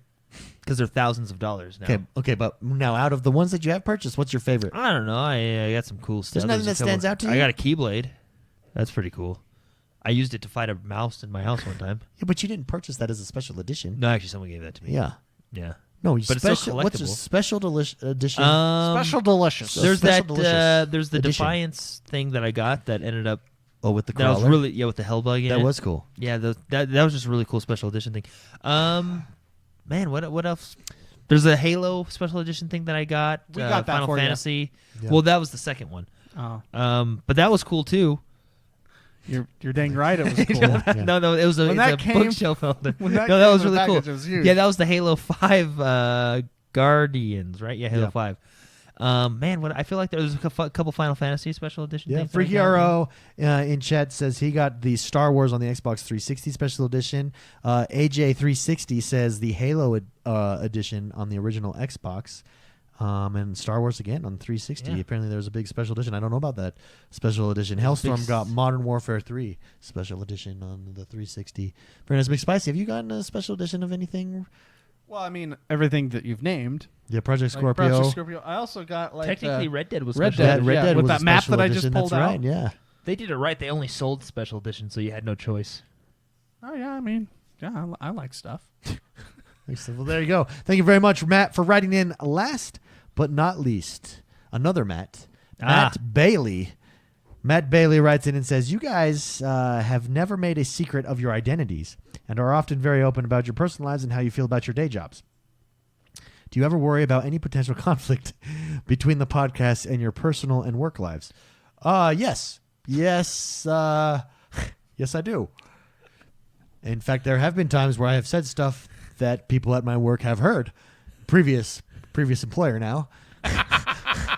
Because they're thousands of dollars now. Okay, but now out of the ones that you have purchased, what's your favorite? I don't know. I got some cool stuff. There's nothing that stands out to you? I got a Keyblade. That's pretty cool. I used it to fight a mouse in my house one time. Yeah, but you didn't purchase that as a special edition. No, actually, someone gave that to me. Yeah. Yeah. No, but special, it's still collectible. What's a special edition? Special delicious. There's special that. There's the edition. Defiance thing that I got that ended up. Oh, with the that was crawler? really with the Hellbug in it. That was cool. Yeah, that was just a really cool special edition thing. Man, what else? There's a Halo special edition thing that I got. We got that Final for Fantasy. Yeah. Well, that was the second one. Oh. But that was cool too. You're dang right. It was cool. No, it was a bookshelf holder. That was really cool. Yeah, that was the Halo 5 Guardians, right? Yeah, Halo 5. Man, I feel like there was a couple Final Fantasy special edition things. Freaky RO in chat says he got the Star Wars on the Xbox 360 special edition. AJ360 says the Halo edition on the original Xbox. And Star Wars again on 360. Yeah. Apparently there was a big special edition. I don't know about that special edition. Hellstorm got Modern Warfare 3 special edition on the 360. Very nice. Big Spicy, have you gotten a special edition of anything? Well, I mean, everything that you've named. Yeah, Project Scorpio. I also got technically Red Dead was Red special. Dead with was that map that I just pulled out. Right, yeah. They did it right. They only sold special edition, so you had no choice. Oh yeah, I mean, yeah, I like stuff. Well, there you go. Thank you very much, Matt, for writing in last but not least. Another Matt Bailey. Matt Bailey writes in and says, you guys have never made a secret of your identities and are often very open about your personal lives and how you feel about your day jobs. Do you ever worry about any potential conflict between the podcast and your personal and work lives? Yes. Yes, yes, I do. In fact, there have been times where I have said stuff that people at my work have heard. Previous employer now.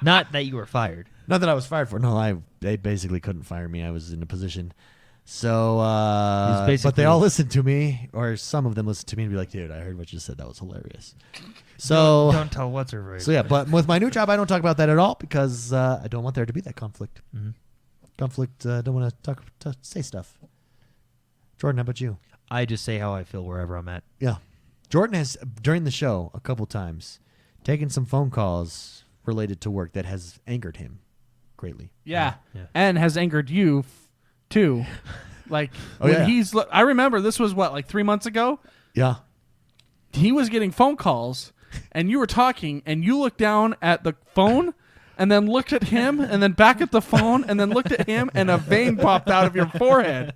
Not that you were fired. Not that I was fired for. No, they basically couldn't fire me. I was in a position. So, but they all listened to me, or some of them listened to me and be like, dude, I heard what you said. That was hilarious. So don't tell what's her right. So yeah, but with my new job, I don't talk about that at all because I don't want there to be that conflict. Mm-hmm. Conflict. Don't want to say stuff. Jordan, how about you? I just say how I feel wherever I'm at. Yeah. Jordan has, during the show, a couple times, taken some phone calls related to work that has angered him greatly. Yeah. And has angered you, too. Like, I remember this was, like 3 months ago? Yeah. He was getting phone calls, and you were talking, and you looked down at the phone, and then looked at him, and then back at the phone, and then looked at him, and a vein popped out of your forehead.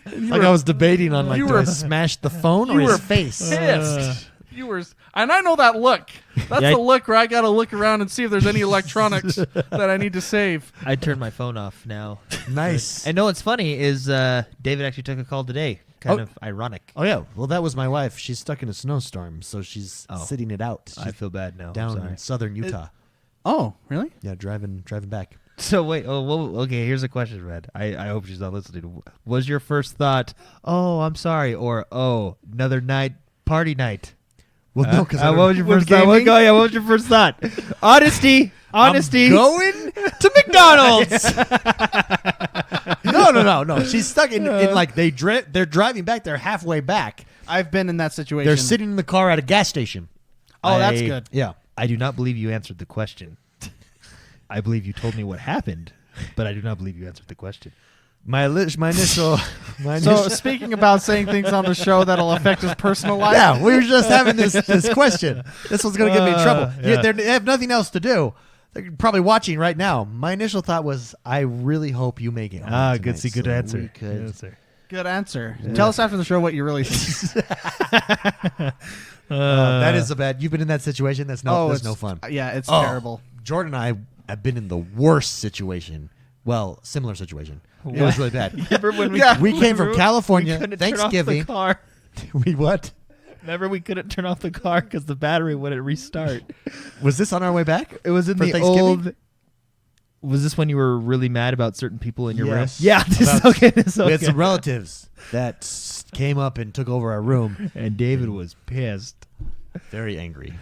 I was debating on do I smash the phone or his face? Pissed. And I know that look. That's the look where I got to look around and see if there's any electronics that I need to save. I turned my phone off now. Nice. And know what's funny is David actually took a call today. Kind of ironic. Oh, yeah. Well, that was my wife. She's stuck in a snowstorm, so she's sitting it out. I feel bad now. Down in southern Utah. Oh, really? Yeah, driving back. So wait, okay, here's a question, Red. I hope she's not listening. Was your first thought, oh, I'm sorry, or, oh, another night, party night? Well, no, because what was your first thought? What was your first thought? Honesty. I'm going to McDonald's. No. She's stuck in like they're driving back. They're halfway back. I've been in that situation. They're sitting in the car at a gas station. Oh, that's good. Yeah. I do not believe you answered the question. I believe you told me what happened. but I do not believe you answered the question. My initial. So speaking about saying things on the show that'll affect his personal life. Yeah, we were just having this question. This was going to get me in trouble. Yeah. They have nothing else to do. They're probably watching right now. My initial thought was, I really hope you make it home Good tonight, good so answer. we could- Good answer. Good answer. Tell us after the show what you really think. that is a bad. You've been in that situation. That's no it's no fun. Yeah, it's Oh, terrible. Jordan and I have been in the worst situation. Well, similar situation. It was really bad. Remember when We came from California, we couldn't Thanksgiving. Turn off the car. We what? Remember we couldn't turn off the car because the battery wouldn't restart. Was this on our way back? It was in For the Thanksgiving? old. Was this when you were really mad about certain people in your Yes. room? Yeah, this is About- okay. This is We had okay. some relatives that came up and took over our room. And David was pissed. Very angry.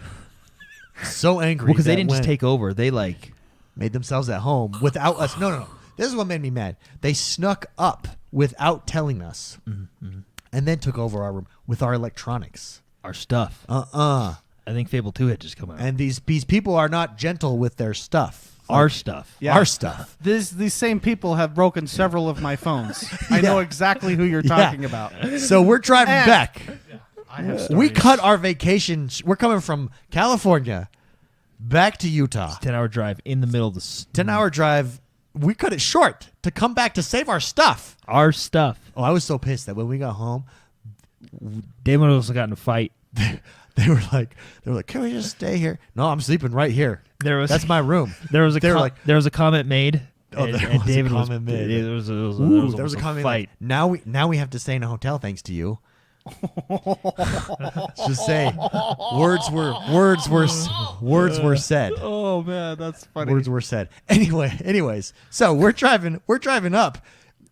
So angry. Well, because they that didn't just when- take over. They like. made themselves at home without us. No. This is what made me mad. They snuck up without telling us, and then took over our room with our electronics. Our stuff. I I think Fable 2 had just come out. And these people are not gentle with their stuff. our stuff. Yeah. Our stuff. These same people have broken several of my phones. I know exactly who you're Yeah. talking about. So we're driving And- back. I have We stories. cut our vacation. We're coming from California back to Utah. 10-hour drive in the middle of the 10-hour drive. We cut it short to come back to save our stuff. Our stuff. Oh, I was so pissed that when we got home, Damon also got in a fight. they were like, "Can we just stay here?" No, I'm sleeping right here. That's my room. There was a They were like- there was a comment made. Oh, and, there and was a David comment made. There was Ooh, almost there was a comment. fight. Like, now we have to stay in a hotel thanks to you. Let's just say words were said. Oh man, that's funny. Words were said. Anyways, so we're driving up,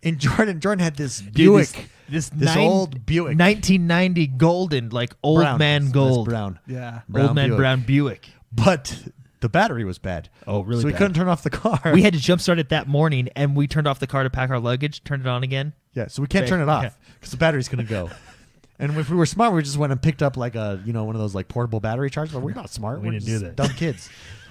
and Jordan had this Buick, this old Buick, 1990 golden, like old brown. man That's gold. brown. Yeah. Old man Buick. brown Buick. But the battery was bad. Oh, really So we bad. couldn't turn off the car. We had to jump start it that morning, and we turned off the car to pack our luggage, turned it on again. Yeah, so we can't turn it Okay. off because the battery's gonna go. And if we were smart, we just went and picked up like a one of those like portable battery chargers. But we're not smart. We We're didn't just do that. Dumb kids.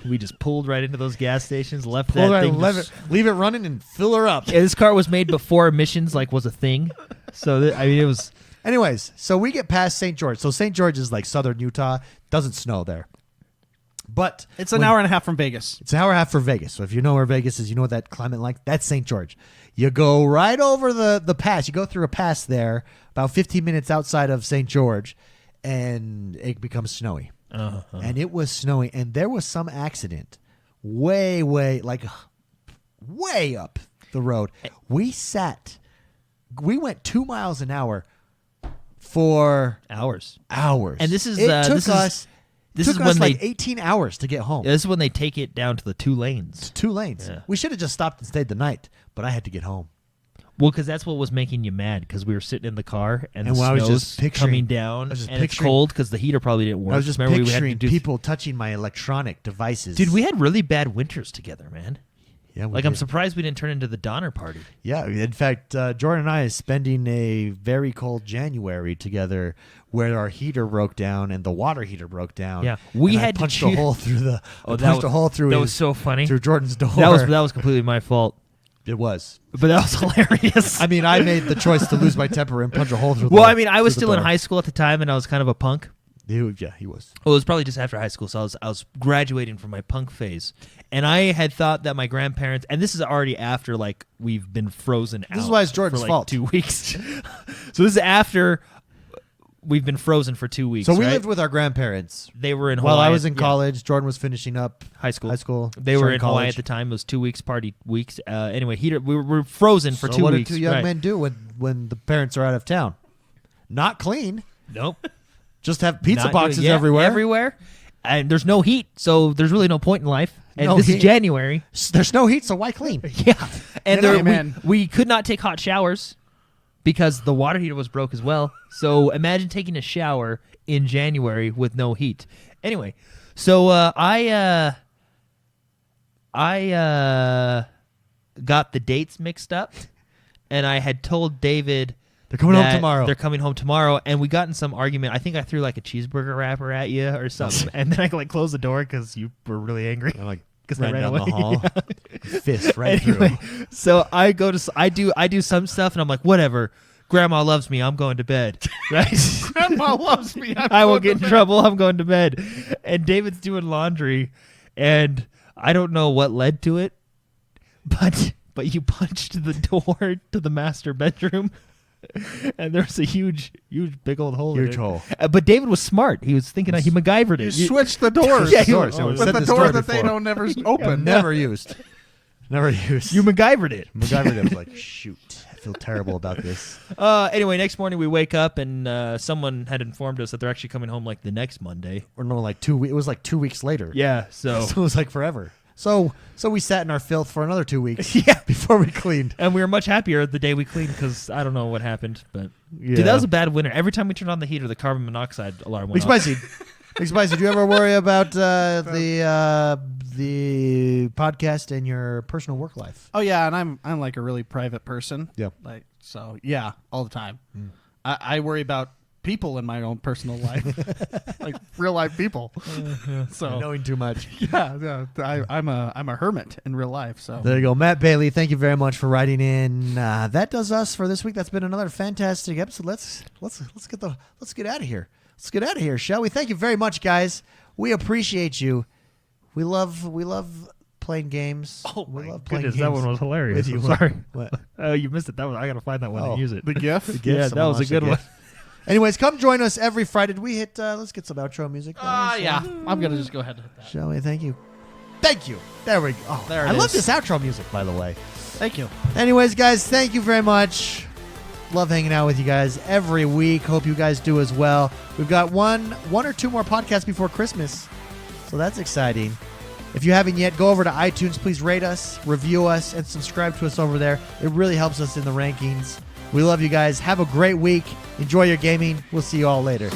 We just pulled right into those gas stations, left Pull that right, thing. leave it running and fill her up. Yeah, this car was made before emissions was a thing. So it was. Anyways, so we get past St. George. So St. George is like southern Utah. Doesn't snow there. But It's an hour and a half from Vegas. It's an hour and a half for Vegas. So if you know where Vegas is, you know what that climate like. That's St. George. You go right over the pass. You go through a pass there, about 15 minutes outside of St. George, and it becomes snowy. And it was snowing, and there was some accident way up the road. We went 2 miles an hour for Hours. hours. And this is it uh, took this us. is this took is us when like they 18 hours to get home. this is when they take it down to the 2 lanes. 2 lanes. Yeah. We should have just stopped and stayed the night, but I had to get home. Well, because that's what was making you mad, because we were sitting in the car and And the when I was snow's just picturing- coming I down, was just and it's picturing- cold because the heater probably didn't work. I was just Remember, picturing we had to do people touching my electronic devices. Dude, we had really bad winters together, man. Yeah, we Like, I'm did. surprised we didn't turn into the Donner Party. Yeah, in fact, Jordan and I is spending a very cold January together, where our heater broke down and the water heater broke down. Yeah. We and I had to punched a choose- hole through the. Oh, I that punched was- a hole through. that his- was so funny. through Jordan's door. That was completely my fault. It was. But that was hilarious. I mean, I made the choice to lose my temper and punch a hole through. well, the, I mean, I was through the still in door. high school at the time, and I was kind of a punk. Yeah, he was. Well, it was probably just after high school, so I was graduating from my punk phase, and I had thought that my grandparents, and this is already after we've been frozen out. This is why it's Jordan's for fault. 2 weeks. So this is after we've been frozen for 2 weeks. So we right? lived with our grandparents. They were in Hawaii. While I was in yeah, college, Jordan was finishing up high school. They were starting in Hawaii college. at the time. It was 2 weeks party weeks. Anyway, we were frozen for So 2 what weeks. do 2 young right. men do when the parents are out of town? Not clean. Nope. Just have pizza Not boxes doing- yeah, everywhere. Everywhere. And there's no heat, so there's really no point in life. And No this heat. is January. There's no heat, so why clean? Yeah. And Amen. we could not take hot showers because the water heater was broke as well. So imagine taking a shower in January with no heat. Anyway, so I got the dates mixed up, and I had told David They're coming home that tomorrow. They're coming home tomorrow, and we got in some argument. I think I threw a cheeseburger wrapper at you or something, and then I closed the door because you were really angry. I'm like, Because I ran ran down away. the hall. Yeah. Fist right Anyway, through. so I do some stuff, and I'm like, whatever. Grandma loves me. I'm going to bed. Right? Grandma loves me. I won't get in trouble. I'm going to bed. And David's doing laundry, and I don't know what led to it, but you punched the door to the master bedroom. And there's a huge, big old hole. Huge hole. But David was smart. He was thinking he MacGyvered it. You switched the doors. Yeah, Doors. So with said the this door door that they before. don't never open. Never used. Never used. You MacGyvered it. MacGyver was like, shoot, I feel terrible about this. Anyway, next morning we wake up and someone had informed us that they're actually coming home like the next Monday. Or no, like 2 weeks. It was like 2 weeks later. Yeah, so So it was like forever. So we sat in our filth for another 2 weeks. Yeah. Before we cleaned. and we were much happier the day we cleaned because I don't know what happened, but Yeah. dude, that was a bad winter. Every time we turned on the heater, the carbon monoxide alarm went off. McSpicy. McSpicy, do you ever worry about the podcast and your personal work life? Oh yeah, and I'm like a really private person. Yep. Like so, yeah, all the time. I worry about people in my own personal life, like real life people. So Knowing too much. yeah, I'm a hermit in real life. So There you go. Matt Bailey, thank you very much for writing in. That does us for this week. That's been another fantastic episode. Let's get out of here. Let's get out of here, shall we? Thank you very much, guys. We appreciate you. We love playing games. Oh we my love playing goodness, games that one was hilarious. with you. I'm sorry. What? Oh, you missed it. That was I gotta find that one Oh. and use it. the GIF. Yeah, that was a good one. Anyways, come join us every Friday. Did we hit? Let's get some outro music. Yeah, I'm gonna just go ahead and hit that. Shall we? Thank you. Thank you. There we go. Oh, There it I love is. this outro music, by the way. Thank you. Anyways, guys, thank you very much. Love hanging out with you guys every week. Hope you guys do as well. We've got one or two more podcasts before Christmas, so that's exciting. If you haven't yet, go over to iTunes. Please rate us, review us, and subscribe to us over there. It really helps us in the rankings. We love you guys. Have a great week. Enjoy your gaming. We'll see you all later.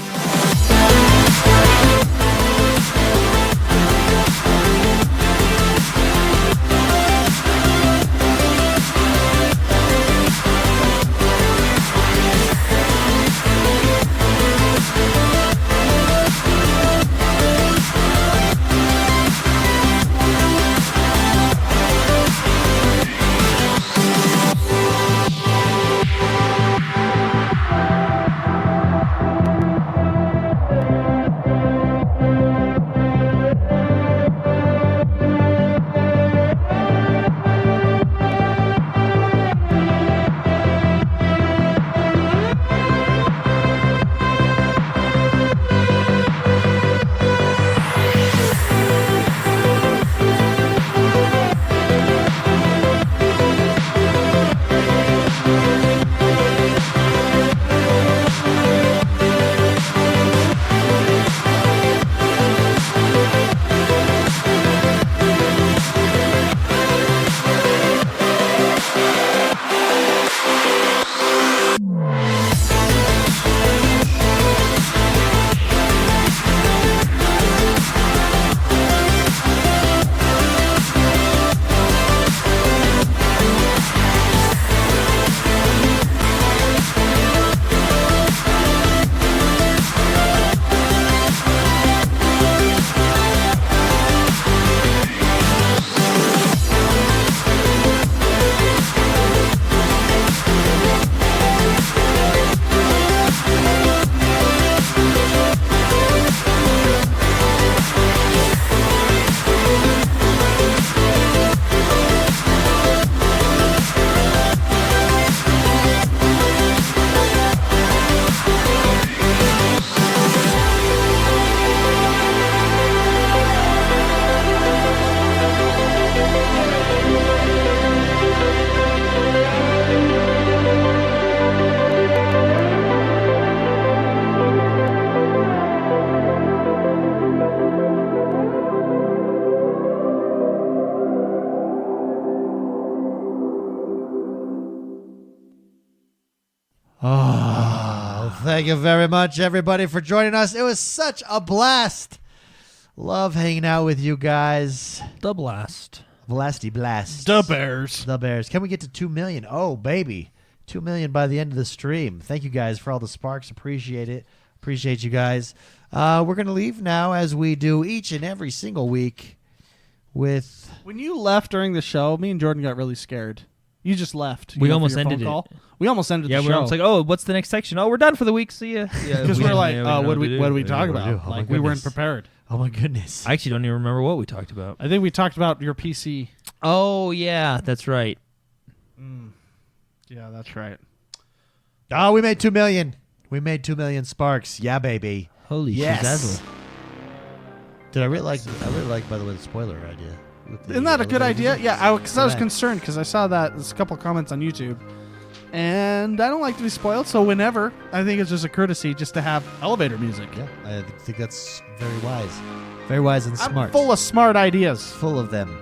Oh, thank you very much, everybody, for joining us. It was such a blast. Love hanging out with you guys. The blast. Blasty blast. The Bears. The Bears. Can we get to 2 million? Oh, baby. 2 million by the end of the stream. Thank you guys for all the sparks. Appreciate it. Appreciate you guys. We're going to leave now, as we do each and every single week, with. When you left during the show, me and Jordan got really scared. You just left. We for almost your phone ended it. call. We almost ended Yeah, the we're show. almost like, oh, what's the next section? Oh, we're done for the week. See ya. Yeah, because we're like, yeah, what do we do. talk what do we do? about? Oh my Like we weren't goodness. prepared. Oh my goodness. I actually don't even remember what we talked about. I think we talked about your PC. Oh yeah, that's right. Yeah, that's right. Oh, we made 2 million. We made 2 million sparks. Yeah, baby. Holy Yes. shizazzle. Did I really like? By the way, the spoiler idea. with the Isn't that a good elevator idea? music. Yeah, because I was Correct. concerned because I saw that there's a couple comments on YouTube, and I don't like to be spoiled. So whenever, I think it's just a courtesy just to have elevator music. Yeah, I think that's very wise and smart. I'm full of smart ideas. Full of them.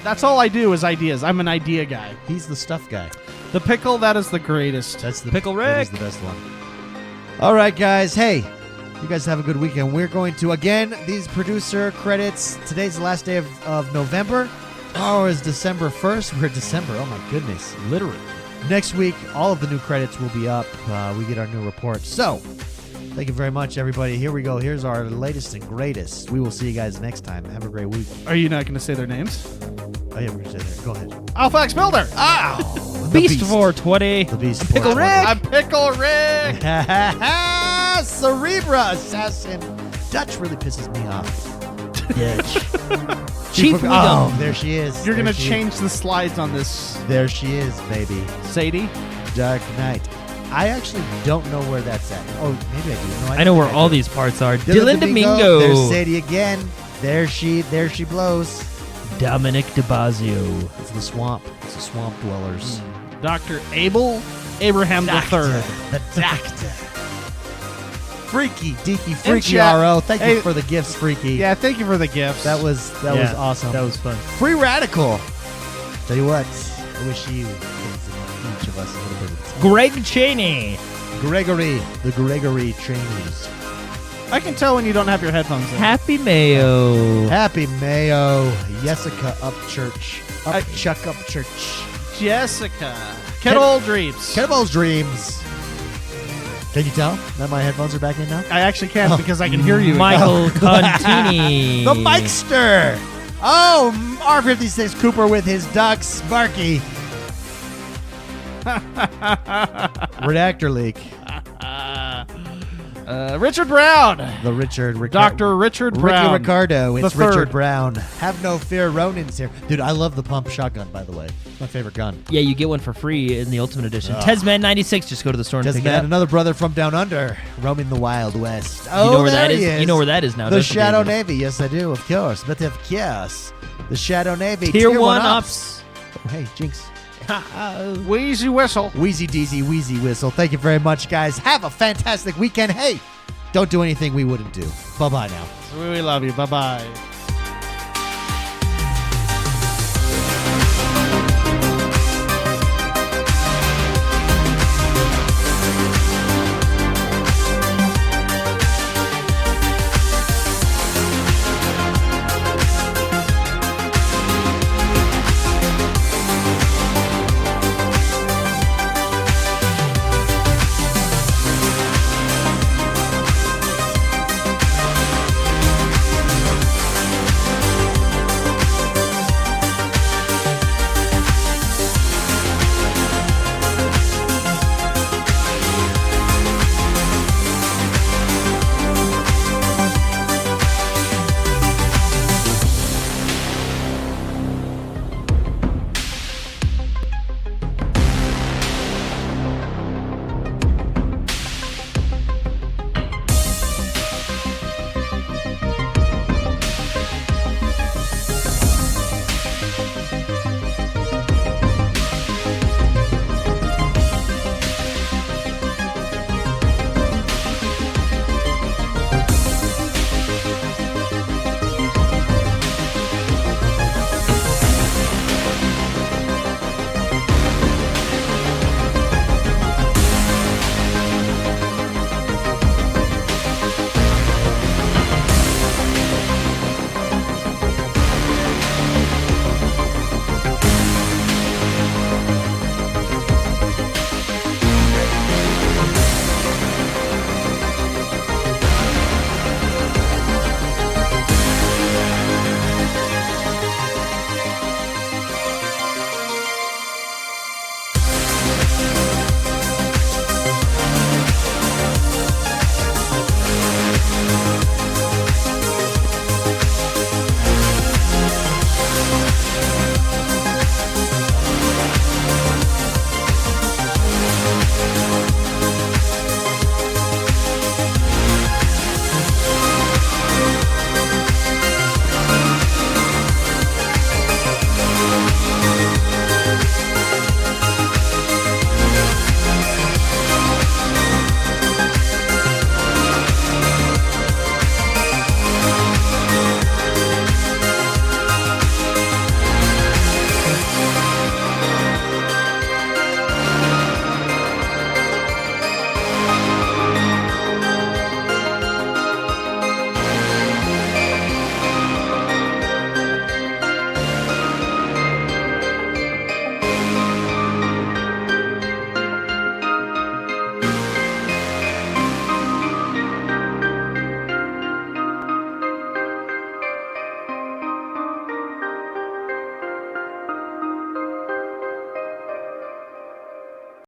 That's all I do is ideas. I'm an idea guy. He's the stuff guy. The pickle, that is the greatest. That's the Pickle That is Rick. the best one. All right, guys. Hey, you guys have a good weekend. We're going to again these producer credits. Today's the last day of November. Tomorrow is December 1st. We're December. Oh my goodness, literally. Next week, all of the new credits will be up. We get our new report. So, thank you very much, everybody. Here we go. Here's our latest and greatest. We will see you guys next time. Have a great week. Are you not going to say their names? Oh yeah, we're gonna say that. Go ahead. Alpha X Builder. Oh, Beast 420. The Beast. Pickle Rick. I'm Pickle Rick. Cerebra Assassin. Dutch really pisses me off. Dutch. Chief Oh, Wiggum. there she is. You're There going to she is. change the slides on this, There she is, baby. Sadie. Dark Knight. I actually don't know where that's at. Oh, maybe I do. No, I know think where all do. these parts are. Dylan Dylan Domingo. There's Sadie again. There she blows. Dominic DeBazio. It's the swamp. It's the swamp dwellers. Dr. Abel Abraham III. The doctor. Freaky, Deaky, Freaky chat- RO. Thank you Hey. for the gifts, Freaky. Yeah, thank you for the gifts. That was awesome. That was fun. Free Radical. Tell you what, I wish you each of us a little bit of time. Greg Cheney. Gregory, the Gregory trainees. I can tell when you don't have your headphones in. Happy Mayo. Happy Mayo, Jessica Upchurch, Upchuck Upchurch. Jessica. Kettle Dreams. Kettlebell's Dreams. Can you tell that my headphones are back in now? I actually can't because I can hear you. Michael Contini. The Mikester. Oh, R56 Cooper with his ducks, Sparky. Redactor leak. Richard Brown. The Richard Dr. Richard Brown. Ricky Ricardo. It's The third. Richard Brown. Have no fear, Ronin's here. Dude, I love the pump shotgun, by the way. It's my favorite gun. Yeah, you get one for free in the Ultimate Edition. Tezman96. Just go to the store and pick it Desmond, up. another brother from down under, roaming the Wild West. Oh, You know where there that he is? You know where that is now. The don't you, Shadow David? Navy. Yes, I do, of course. But of course. The Shadow Navy. Tier 1 ups. Oh, hey, Jinx. Wheezy Whistle. Wheezy Deezy Wheezy Whistle. Thank you very much, guys. Have a fantastic weekend. Hey, don't do anything we wouldn't do. Bye-bye now. We love you. Bye-bye.